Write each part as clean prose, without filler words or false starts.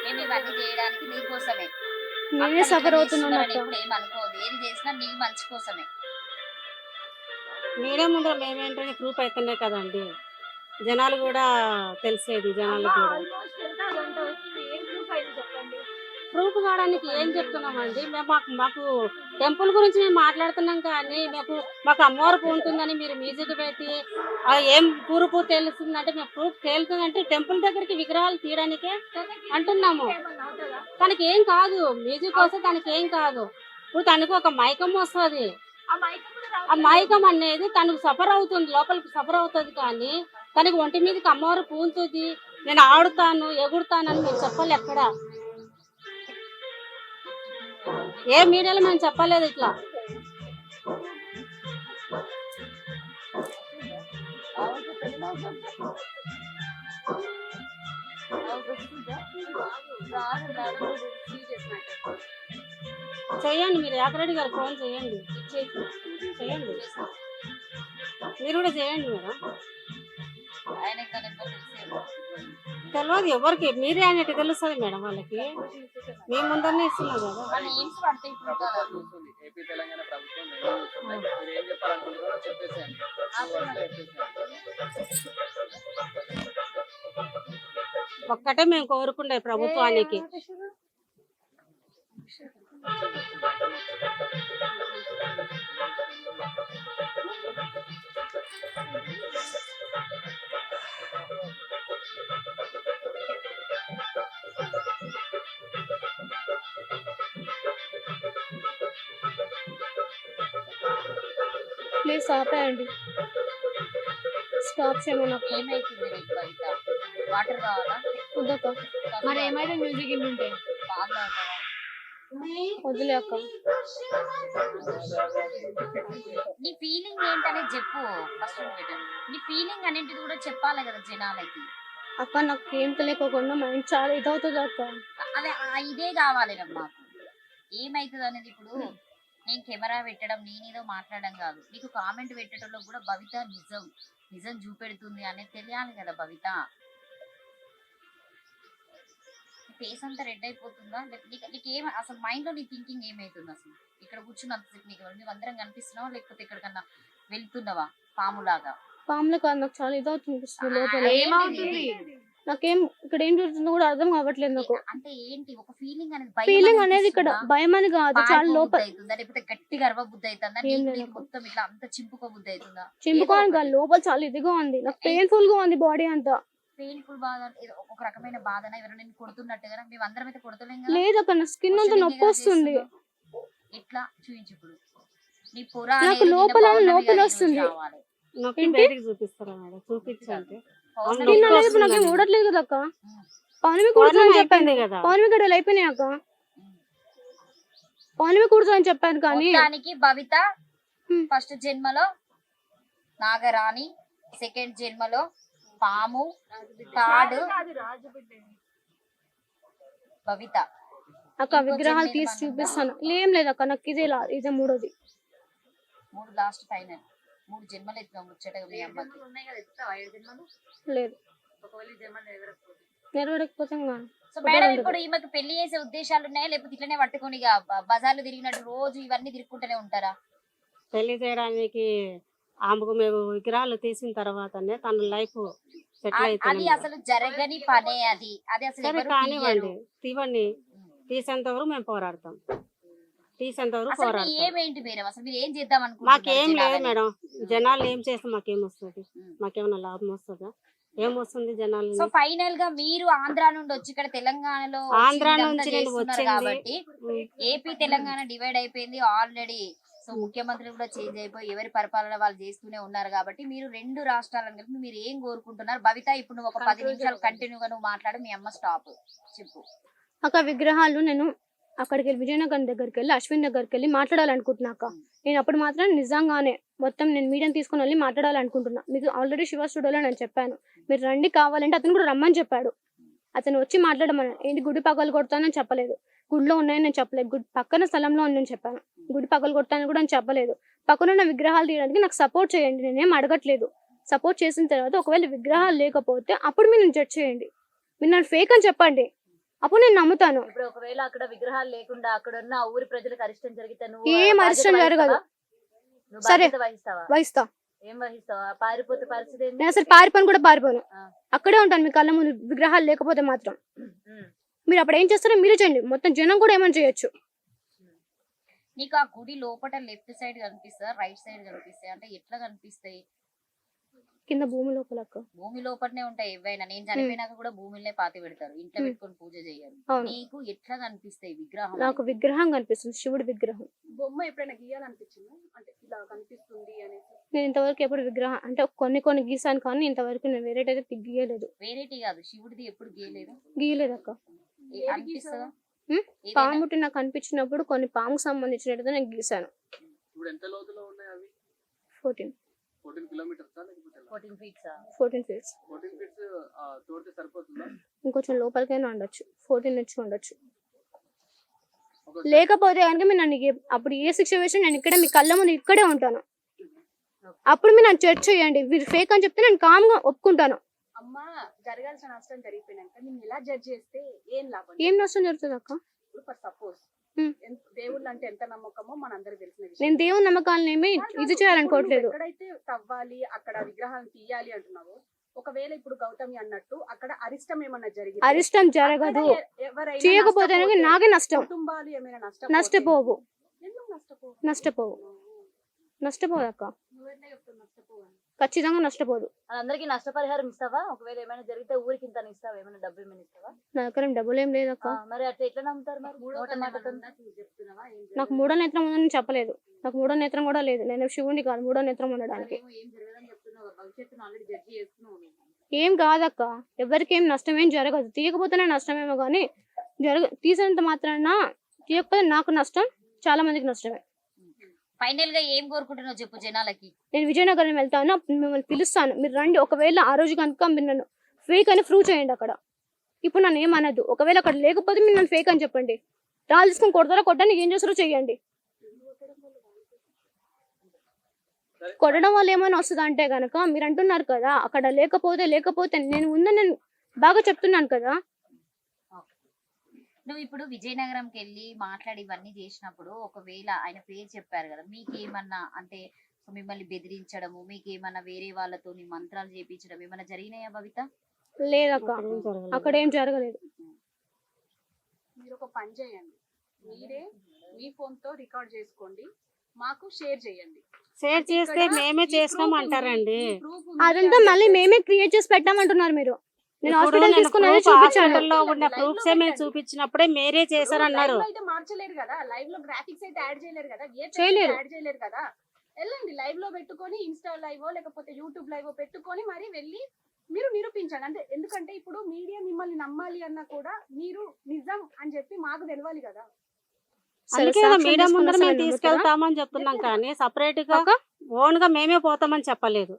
మేము ఇవన్నీ చేయడానికి నీకోసమే. నేనే అక్కలు ఇట్లా సఫర్ అవుతున్నాను చేస్తున్నారని అక్క. ఎప్పుడు ఏమనుకోవద్దు. ఏది చేసినా నీ మంచి కోసమే. మీడియా ముందర మేమేంటనే ప్రూఫ్ అయితేనే కదండి జనాలు కూడా తెలిసేది. జనాలకు కూడా ఆల్మోస్ట్ ఎంత గంట వస్తుంది, ఏం ప్రూఫ్ అయితే చెప్పండి. ప్రూఫ్ కావడానికి ఏం చెప్తున్నామండి మేము? మాకు టెంపుల్ గురించి మేము మాట్లాడుతున్నాం కానీ మాకు అమ్మవారు ఉంటుందని మీరు మ్యూజిక్ పెట్టి ఏం ప్రూఫ్ తెలుస్తుందంటే మేము ప్రూఫ్ తేలుతుందంటే టెంపుల్ దగ్గరికి విగ్రహాలు తీయడానికే అంటున్నాము. ఏమన్నా అవుతుందా? తనకి ఏం కాదు, మ్యూజిక్ వస్తే తనకి ఏం కాదు. ఇప్పుడు తనకు ఒక మైకం వస్తుంది. ఆ మైకం కూడా ఆ మైకం అనేది తనకు సఫర్ అవుతుంది, లోపలికి సఫర్ అవుతుంది. కానీ తనకి ఒంటి మీదకి అమ్మవారు పూంతుంది, నేను ఆడుతాను ఎగురుతానని మేము చెప్పాలి. ఎక్కడ ఏ మీడియాలో మేము చెప్పలేదు ఇట్లా. చెయ్యండి, మీరు యాకరెడ్డి గారు ఫోన్ చేయండి, చేయండి, మీరు కూడా చేయండి మేడం. ఆయన ఇంకా నెంబర్ తెలిసేమో. తెలియదు ఎవరికి, మీరే అనేటి తెలుస్తుంది మేడం. వాళ్ళకి మేము ముందరనే ఇస్తున్నాం కదా. వాళ్ళు ఏం పడితే ఇప్పుడు కదా. ఏపీ తెలంగాణ ప్రభుత్వం మీరు ఏం చెప్పాలనుకుంటున్నారో చెప్పేసేయండి. ఒక్కటే మేము కోరుకుండే ప్రభుత్వానికి, ప్లీజ్ ఆపేయండి, స్టాప్ చేయమని అక్క. ఏమైతుంది నీకు కవిత? వాటర్ కావాలా? వద్దక్క, మరి ఏమైతే మ్యూజిక్ ఇన్ ఉంటే పాలు తాగుతావా? వదిలే అక్క. నీ ఫీలింగ్ ఏంటనేది చెప్పు ఫస్ట్. నీ ఫీలింగ్ అనేటిది కూడా చెప్పాలి కదా జనాలకి. అక్క నాకు ఏం తెలియకోకుండా మైండ్ చాలా ఇదవుతుంది అక్క. అదే ఇదే కావాలి మాకు. ఏమైతుంది అనేది ఇప్పుడు నేను కెమెరా పెట్టడం, నేనేదో మాట్లాడడం కాదు. నీకు కామెంట్ పెట్టడంలో కూడా భవిత నిజం చూపెడుతుంది అనేది తెలియాలి కదా భవిత. ఫేస్ అంతా రెడ్ అయిపోతుందా? నీకేం అసలు మైండ్ లో నీ థింకింగ్ ఏమైతుంది అసలు? ఇక్కడ కూర్చున్నంతసేపు నీకు అందరం కనిపిస్తున్నావా, లేకపోతే ఎక్కడికన్నా వెళ్తున్నావా పాములాగా? పాములు కాదు, నాకు చాలా ఇదవుతుంది లోపల. ఏమవుతుంది? నాకేం ఇక్కడ ఏం జరుగుతుందో కూడా అర్థం కావట్లేదు నాకు. అంటే ఏంటి ఒక ఫీలింగ్ అనేది? ఫీలింగ్ అనేది ఇక్కడ భయం అని కాదు, చాలా లోపల అవుతుందా, లేకపోతే గట్టిగా అరవ బుద్ధి అవుతుందా? మొత్తం ఇట్లా అంత చింపుకో బుద్ధి అవుతుందా? చింపుకోవాలి కాదు, లోపల చాలా ఇదిగా ఉంది, నాకు పెయిన్ఫుల్ గా ఉంది బాడీ అంతా. పెయిన్ఫుల్ బాధ, ఒక రకమైన బాధన. ఎవరైనా నేను కొడుతున్నట్టుగా మేము అందరం అయితే కొడతలేం కదా. లేదు అక్క, నా స్కిన్ అంతా నొప్పి వస్తుంది. ఎట్లా చూపించు ఇప్పుడు నీ పొర నాకు లోపల నొప్పి వస్తుంది. నొప్పి బయటికి చూపిస్తారా మేడం? చూపించండి. స్కిన్ అనేది ఇప్పుడు నాకేం ఊడట్లేదు కదా అక్క. పౌర్ణమి కుడుతుందని చెప్పాను కదా, పౌర్ణమి గడ్డలు అయిపోయినాయి అక్క. పౌర్ణమి కుడుతుందని చెప్పాను కానీ దానికి భవిత ఫస్ట్ జన్మలో నాగరాణి, సెకండ్ జన్మలో పాము, థర్డ్ భవిత. అక్క విగ్రహాలు తీసి చూపిస్తాను. ఏం లేదు అక్క, నాకు ఇదే మూడోది. 3 లాస్ట్ ఫైనల్. 3 జన్మలు ఎత్తుగా ముచ్చటగా మీ అమ్మకి. లేదు, నెరవేరకపోతే సో మేడం ఇప్పుడు ఈమెకు పెళ్లి చేసే ఉద్దేశాలు ఉన్నాయా, లేకపోతే ఇట్లనే పట్టుకొని బజార్లు తిరిగినట్టు రోజు ఇవన్నీ తిరుగుకుంటూనే ఉంటారా? పెళ్లి చేయడానికి ఆమెకు మేము విగ్రహాలు తీసిన తర్వాతనే తన లైఫ్ సెటిల్ అది అవుతుంది. అసలు జరగని పనే అది. అది అసలు సరే ఎవరు కానివ్వండి, తీయరు. తీవండి, తీసేంత వరకు మేము పోరాడతాం, తీసేంత వరకు అసలు మీ పోరాడతాం. ఏమేంటి మేడం? అసలు మీరు ఏం చేద్దాం మాకేం లేదు అనుకుంటున్నారు? మేడం, జనాలు ఏం చేస్తే మాకేం వస్తుంది? మాకేమైనా లాభం వస్తుందా? ఏమొస్తుంది జనాలు? సో ఫైనల్ గా మీరు ఆంధ్ర నుండి వచ్చి ఇక్కడ తెలంగాణలో ఆంధ్ర ఇదంతా నుంచి నేను చేస్తున్నారు వచ్చింది. కాబట్టి ఏపీ తెలంగాణ డివైడ్ అయిపోయింది ఆల్రెడీ. సో ముఖ్యమంత్రి కూడా చేంజ్ అయిపోయి ఎవరి పరిపాలన వాళ్ళు చేస్తూనే ఉన్నారు కాబట్టి మీరు 2 రాష్ట్రాలను కలిపి మీరు ఏం కోరుకుంటున్నారు? భవిత ఇప్పుడు నువ్వు ఒక 10 నిమిషాలు కంటిన్యూగా నువ్వు మాట్లాడు, మీ అమ్మ స్టాప్ చెప్పు. అక్క విగ్రహాలు నేను అక్కడికి వెళ్ళి విజయనగరం దగ్గరికి వెళ్ళి అశ్విన్ దగ్గరికి వెళ్ళి మాట్లాడాలనుకుంటున్నా అక్క. నేను అప్పుడు మాత్రం నిజంగానే మొత్తం నేను మీడియం తీసుకుని వెళ్ళి మాట్లాడాలనుకుంటున్నా. మీకు ఆల్రెడీ శివ స్టూడియోలో నేను చెప్పాను, మీరు రండి కావాలంటే. అతను కూడా రమ్మని చెప్పాడు. అతను వచ్చి మాట్లాడమని. ఏంటి గుడి పగలు కొడతానని చెప్పలేదు, గుడిలో ఉన్నాయని నేను చెప్పలేదు, గుడి పక్కన స్థలంలో ఉందని చెప్పాను. గుడి పగలు కొడతానని కూడా నేను చెప్పలేదు. పక్కన ఉన్న విగ్రహాలు తీయడానికి నాకు సపోర్ట్ చేయండి, నేనేం అడగట్లేదు. సపోర్ట్ చేసిన తర్వాత ఒకవేళ విగ్రహాలు లేకపోతే అప్పుడు మీరు జడ్జ్ చేయండి. మీరు నన్ను ఫేక్ అని చెప్పండి, అప్పుడు నేను నమ్ముతాను. ఇప్పుడు ఒకవేళ అక్కడ విగ్రహాలు లేకుండా అక్కడ ఉన్న ఊరి ప్రజలకు అరిష్టం జరిగితే నువ్వు ఏం బాధ్యత అరిష్టం జరగదు. వహిస్తావా? నువ్వు సరే. బాధ్యత వహిస్తావా? వహిస్తా. ఏం వహిస్తావా? పారిపోతే పరిస్థితి ఏంది? నేను అసలు పారిపోను కూడా పారిపోను. ఆ. అక్కడే ఉంటాను మీ కళ్ళ ముందు విగ్రహాలు లేకపోతే మాత్రం. ఉమ్. మీరు అప్పుడు ఏం చేస్తారో మీరు చేయండి. మొత్తం జనం కూడా ఏమైనా చేయొచ్చు. నీకు ఆ గుడి లోపల లెఫ్ట్ సైడ్ కనిపిస్తా, రైట్ సైడ్ కనిపిస్తాయి అంటే ఎట్లా కనిపిస్తాయి? కింద భూమి లోపల అక్క. భూమి లోపలనే ఉంటాయి ఏవైనా. నేను చనిపోయినాక కూడా భూమిలోనే పాతి పెడతారు, ఇంట్లో పెట్టుకొని పూజ చేయరు. అవును. నీకు ఎట్లా కనిపిస్తాయి విగ్రహం? నాకు విగ్రహం కనిపిస్తుంది, శివుడి విగ్రహం. బొమ్మ ఎప్పుడైనా గీయాలనిపించిందా అంటే ఇలా కనిపిస్తుంది అనేసి? నేను ఇంతవరకు ఎప్పుడు విగ్రహం అంటే కొన్ని గీసాను, కానీ ఇంతవరకు నేను వేరేటి అయితే గీయలేదు. వేరేటి కాదు, శివుడిది ఎప్పుడు గీయలేదు. గీయలేదు అక్క. అనిపిస్తుందా? ఉమ్? ఏదైనా? పాముటి నాకు కనిపించినప్పుడు కొన్ని పాముకు సంబంధించినట్టు నేను గీసాను. ఇప్పుడు ఎంత లోతులో ఉన్నాయి అవి? 14 కిలోమీటర్స్ లేకపోతే 14 feet ఆ? 14 feet. 14 ఫీట్స్ తోడితే సరిపోతుందా? ఇంకొంచెం లోపలికైనా ఉండొచ్చు, 14 నుంచి ఉండొచ్చు. ఒక లేకపోతే కనుక మీరు నన్ను అప్పుడు ఏ శిక్ష వేసినా నేను ఇక్కడ మీ కళ్ళ ముందు ఇక్కడే ఉంటాను. అప్పుడు మీరు నన్ను చర్చ చేయండి. మీరు ఫేక్ అని చెప్తే నేను కామ్గా ఒప్పుకుంటాను. అమ్మ జరగాల్సిన నష్టం జరిగిపోయినాక నేను ఇలా జడ్జ్ చేస్తే ఏం లాభం? ఏం నష్టం జరుగుతుంది అక్క? ఇప్పుడు ఫర్ సపోజ్ ఉమ్. దేవుళ్ళు అంటే ఎంత నమ్మకమో మనందరికి తెలిసిన విషయం. నేను దేవుని నమ్మకాలను ఏమి ఇది చేయాలనుకోవట్లేదు. ఇప్పుడు ఎక్కడైతే తవ్వాలి అక్కడ విగ్రహాలను తీయాలి అంటున్నావో, ఒకవేళ ఇప్పుడు గౌతమి అన్నట్టు అక్కడ అరిష్టం ఏమన్నా జరిగింది, అరిష్టం జరగదు. చేయకపోతే నాకే నష్టం. కుటుంబాలు ఏమైనా నష్టపోవు. ఎందుకు నష్టపోవు? నష్టపోదు అక్క. నువ్వెట్లా చెప్తావు నష్టపోవు అని? ఖచ్చితంగా నష్టపోదు. అందరికి నష్టపరిహారం ఇస్తావా? ఒకవేళ ఏమైనా జరిగితే ఊరికి ఇంత ఇస్తావా? ఏమైనా డబ్బు ఏమైనా ఇస్తావా? నా దగ్గర డబ్బులు ఏం లేదు అక్క. మరి అట్లా ఎట్లా నమ్ముతారు మరి? మూడో నోట కన్ను మాటతో. ఏమన్నా ఉందా? చెప్తున్నావా? ఏం నాకు మూడో నేత్రం ఉందని చెప్పలేదు. నాకు మూడో నేత్రం కూడా లేదు. నేను శివుని కాదు మూడో నేత్రం ఉండడానికి. ఏమో ఏం జరగదని చెప్తున్నావు, భవిష్యత్తును ఆల్రెడీ జడ్జి చేస్తున్నావు నువ్వు. ఏం కాదక్క, ఎవరికి ఏం నష్టం ఏం జరగదు. తీయకపోతేనే నష్టమేమో కానీ తీసినంత మాత్రాన తీయకపోతే నాకు నష్టం, చాలా మందికి నష్టమే. ఫైనల్ గా ఏం కోరుకుంటున్నావు చెప్పు జనాలకి? నేను విజయనగరం వెళ్తాను, అప్పుడు మిమ్మల్ని పిలుస్తాను, మీరు రండి. ఒకవేళ ఆ రోజు కనుక మీరు నన్ను ఫేక్ అని ప్రూవ్ చేయండి అక్కడ. ఇప్పుడు నన్ను ఏమనద్దు. ఒకవేళ అక్కడ లేకపోతే మీరు నన్ను ఫేక్ అని చెప్పండి. రాళ్ళు తీసుకొని కొడతారా, కొట్టడానికి ఏం చేస్తారో చెయ్యండి. కొట్టడం వల్ల ఏమైనా వస్తుంది అంటే కనుక మీరు అంటున్నారు కదా అక్కడ లేకపోతే నేను ఉందని నేను బాగా చెప్తున్నాను కదా. నువ్వు ఇప్పుడు విజయనగరంకి వెళ్ళి మాట్లాడి ఇవన్నీ చేసినప్పుడు ఒకవేళ ఆయన పేరు చెప్పారు కదా, మీకేమన్నా అంటే మిమ్మల్ని బెదిరించడము, మీకేమన్నా వేరే వాళ్ళతో మంత్రాలు చేపించడం ఏమన్నా జరిగినాయా భవిత? లేదక్క, అక్కడ ఏం జరగలేదు. మీరు ఒక పని చేయండి, మీరే మీ ఫోన్ తో రికార్డ్ చేసుకోండి, మాకు షేర్ చేయండి. షేర్ చేస్తే మేమే చేసినాం అంటారండి. అదంతా మళ్ళీ మేమే క్రియేట్ చేసి పెట్టామంటున్నారు మీరు. నేను ఇప్పుడు హాస్పిటల్ నేను తీసుకున్నది proof చూపించాను. హాస్పిటల్లో ఉన్న ప్రూఫ్స్ మేము చూపించినప్పుడే మీరే చేశారన్నారు. లైవ్ లో అయితే మార్చలేరు కదా, లైవ్ లో గ్రాఫిక్స్ అయితే యాడ్ చేయలేరు కదా, ఏ చేయలేరు. యాడ్ చేయలేరు కదా. వెళ్ళండి లైవ్ లో పెట్టుకొని, ఇన్స్టా లైవ్ లేకపోతే యూట్యూబ్ లైవ్ పెట్టుకొని మరి వెళ్ళి మీరు నిరూపించండి. అంటే ఎందుకంటే ఇప్పుడు మీడియా మిమ్మల్ని నమ్మాలి అన్నా కూడా మీరు నిజం అని చెప్పి మాకు తెలవాలి కదా. అందుకే మీడియా ముందర మేము తీసుకెళ్తామని చెప్తున్నాం, కానీ సపరేట్ గా ఓన్ గా మేమే పోతామని చెప్పలేదు.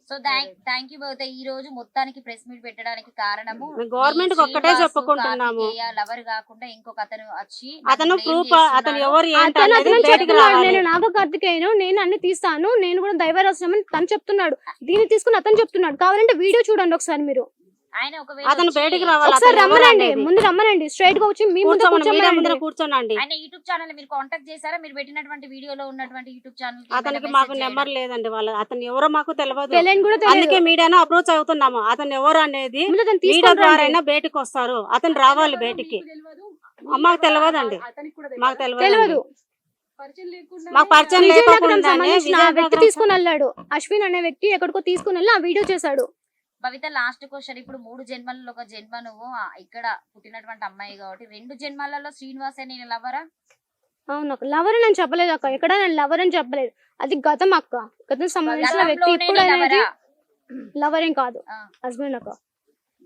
సో థ్యాంక్ యూ భవిత. ఈ రోజు మొత్తానికి ప్రెస్ మీట్ పెట్టడానికి కారణము గవర్నమెంట్ ఒక్కటే చెప్పుకుంటున్నాము. లవర్ కాకుండా ఇంకొక అతను వచ్చి అతను blame ప్రూఫ్ చేస్తున్నాడు. అతను ఎవరు అతను ఏంటనేది అతను బయటికి చెప్తున్నాడు, రావాలి. నేను నాగకార్తికేయను, నేను అన్ని తీస్తాను, నేను కూడా దైవరహస్యం అని తను చెప్తున్నాడు. దీన్ని తీసుకుని అతను చెప్తున్నాడు. కావాలంటే వీడియో చూడండి ఒకసారి మీరు. ఆయన ఒకవేళ అతను వచ్చి బయటికి రావాలి. ఒకసారి అతను ఎవరు రమ్మనండి, అనేది. ముందు రమ్మనండి, స్ట్రైట్ గా వచ్చి మీ ముందు మీడియా ముందర కూర్చోమనండి. కూర్చోనండి. ఆయన యూట్యూబ్ ఛానల్ మీరు కాంటాక్ట్ చేశారా? మీరు పెట్టినటువంటి వీడియోలో ఉన్నటువంటి యూట్యూబ్ ఛానల్ అతనికి మాకు నెంబర్ లేదండి. వాళ్ళ అతను ఎవరో మాకు తెలియదు. తెలియని కూడా అందుకే తెలియదు. మీడియాను అప్రోచ్ అవుతున్నాము. అతను ఎవరు అనేది ముందు అతను మీడియా తీసుకొని ద్వారా రండి. అయినా బయటకు వస్తారు. అతను రావాలి బయటికి. మీకు తెలియదు, మాకు తెలియదండి. అతనికి కూడా మాకు తెలియదు. తెలియదు. పరిచయం లేకుండా మాకు పరిచయం విజయనగరం లేకుండానే సంబంధించిన ఆ వ్యక్తి విజయనగరం తీసుకుని వెళ్ళాడు. అశ్విన్ అనే వ్యక్తి ఎక్కడికో తీసుకుని వెళ్ళి ఆ వీడియో చేశాడు. భవిత లాస్ట్ క్వశ్చన్. ఇప్పుడు 3 జన్మలలో ఒక జన్మ నువ్వు ఇక్కడ పుట్టినటువంటి అమ్మాయి కాబట్టి 2 జన్మలలో శ్రీనివాసే నేను లవరా? అవును అక్క, లవర్ నేను చెప్పలేదు అక్క, ఎక్కడ నేను లవర్ అని చెప్పలేదు. అది గతం అక్క, గతం సంబంధించిన వ్యక్తి. ఇప్పుడు అనేది లవర్ ఏం కాదు, ఆ. హస్బెండ్ అక్క.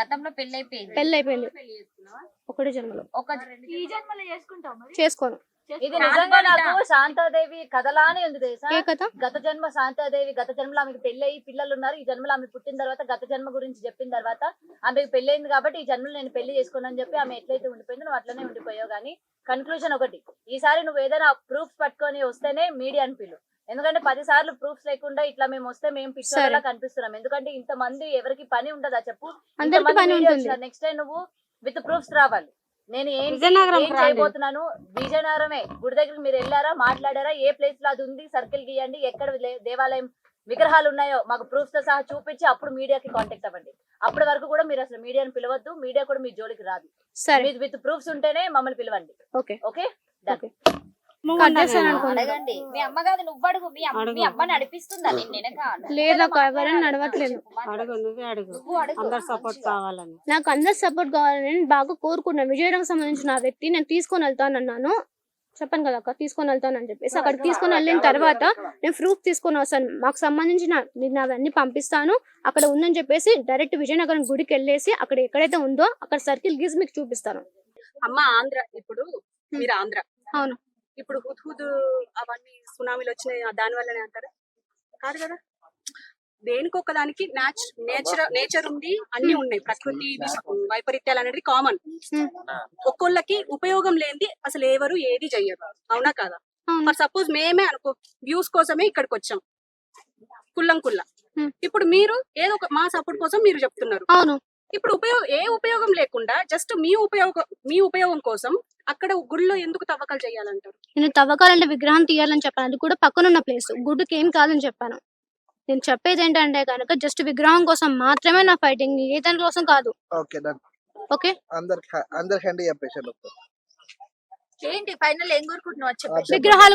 గతంలో పెళ్ళైపోయింది. పెళ్లి అయిపోయింది పెళ్లి చేసుకున్నావా? ఒకటే జన్మలో. ఒక ఈ జన్మలో చేసుకుంటావు మరి? చేసుకోను. ఇది నిజంగా నాకు శాంతాదేవి కథలానే ఉంది తెలుసా? ఏ కథ? గత జన్మ శాంతాదేవి గత జన్మలో ఆమెకు పెళ్ళయి పిల్లలు ఉన్నారు. ఈ జన్మలో ఆమె పుట్టిన తర్వాత గత జన్మ గురించి చెప్పిన తర్వాత ఆమెకు పెళ్ళయింది కాబట్టి ఈ జన్మలో నేను పెళ్లి చేసుకున్నాను చెప్పి ఆమె ఎట్లయితే ఉండిపోయిందో నువ్వు అట్లనే ఉండిపోయావు. కానీ కన్క్లూజన్ ఒకటి, ఈసారి నువ్వు ఏదైనా ప్రూఫ్స్ పట్టుకొని వస్తేనే మీడియాని పిలు. ఎందుకంటే 10 సార్లు ప్రూఫ్స్ లేకుండా ఇట్లా మేము వస్తే మేము పిచ్చోళ్ళలా కనిపిస్తున్నాం. ఎందుకంటే ఇంత మంది ఎవరికి పని ఉండదా చెప్పు? అందరికీ పని ఉంటుంది. నెక్స్ట్ టైం నువ్వు విత్ ప్రూఫ్స్ రావాలి. నేను ఏం విజయనగరం చేయబోతున్నాను, విజయనగరమే గుడి దగ్గరికి మీరు వెళ్ళారా, మాట్లాడారా, ఏ ప్లేస్ లో అది ఉంది, సర్కిల్ గీయండి, ఎక్కడ దేవాలయం విగ్రహాలు ఉన్నాయో మాకు ప్రూఫ్స్ తో సహా చూపించి అప్పుడు మీడియాకి కాంటాక్ట్ అవ్వండి. అప్పటి వరకు కూడా మీరు అసలు మీడియాని పిలవద్దు, మీడియా కూడా మీ జోలికి రాదు. సరే విత్ ప్రూఫ్స్ ఉంటేనే మమ్మల్ని పిలవండి. ఓకే ఓకే ఓకే కట్ చేస్తాను అనుకోండి. అడగండి. మీ అమ్మ కాదు, నువ్వు అడుగు. మీ అమ్మ నడిపిస్తుందా నేను వెనక? లేదక్క, ఎవరైనా నడవట్లేదు. అడుగు, నువ్వే అడుగు. నువ్వు అడుగు. అందరు సపోర్ట్ కావాలని. నాకు అందరు సపోర్ట్ కావాలని నేను బాగా కోరుకున్నాను. విజయనగరం సంబంధించిన ఆ వ్యక్తి నేను తీసుకొని వెళ్తానన్నాను, చెప్పాను కదా అక్క, తీసుకొని వెళ్తానని చెప్పేసి అక్కడికి తీసుకొని వెళ్ళిన తర్వాత నేను ప్రూఫ్ తీసుకొని వస్తాను, మాకు సంబంధించిన నేను అవన్నీ పంపిస్తాను, అక్కడ ఉందని చెప్పేసి డైరెక్ట్ విజయనగరం గుడికి వెళ్ళేసి అక్కడ ఎక్కడైతే ఉందో అక్కడ సర్కిల్ గీసి మీకు చూపిస్తాను. అమ్మ ఆంధ్ర, ఇప్పుడు మీరు ఆంధ్ర, అవును. ఇప్పుడు హుద్హుద్ అవన్నీ సునామీలు వచ్చినాయి దాని వల్లనే అంటారా? కాదు కదా, దేనికొక దానికి నేచర్ ఉంది, అన్ని ఉన్నాయి. ప్రకృతి వైపరీత్యాలు అనేది కామన్. ఒక్కొల్లకి ఉపయోగం లేనిది అసలు ఎవరు ఏది చెయ్యరు, అవునా కాదా? ఫర్ సపోజ్ మేమే అనుకో వ్యూస్ కోసమే ఇక్కడికి వచ్చాం కుల్లం. ఇప్పుడు మీరు ఏదో ఒక మా సపోర్ట్ కోసం మీరు చెప్తున్నారు. అవును. ఇప్పుడు ఉపయోగం లేకుండా జస్ట్ మీ ఉపయోగం కోసం అక్కడ గుడిలో ఎందుకు తవ్వకాలు చేయాలంటారు? నేను తవ్వకాలంటే విగ్రహం తీయాలని చెప్పాను, అది కూడా పక్కనున్న ప్లేస్, గుడికి ఏం కాదని చెప్పాను. నేను చెప్పేది ఏంటంటే కనుక జస్ట్ విగ్రహం కోసం మాత్రమే నా ఫైటింగ్, ఏ దాని కోసం కాదు. Okay done. ఓకే అందరికి హ్యాండ్ చెప్పేసాను. ఏంటి ఫైనల్ ఏం కోరుకుంటున్నావు? విగ్రహాల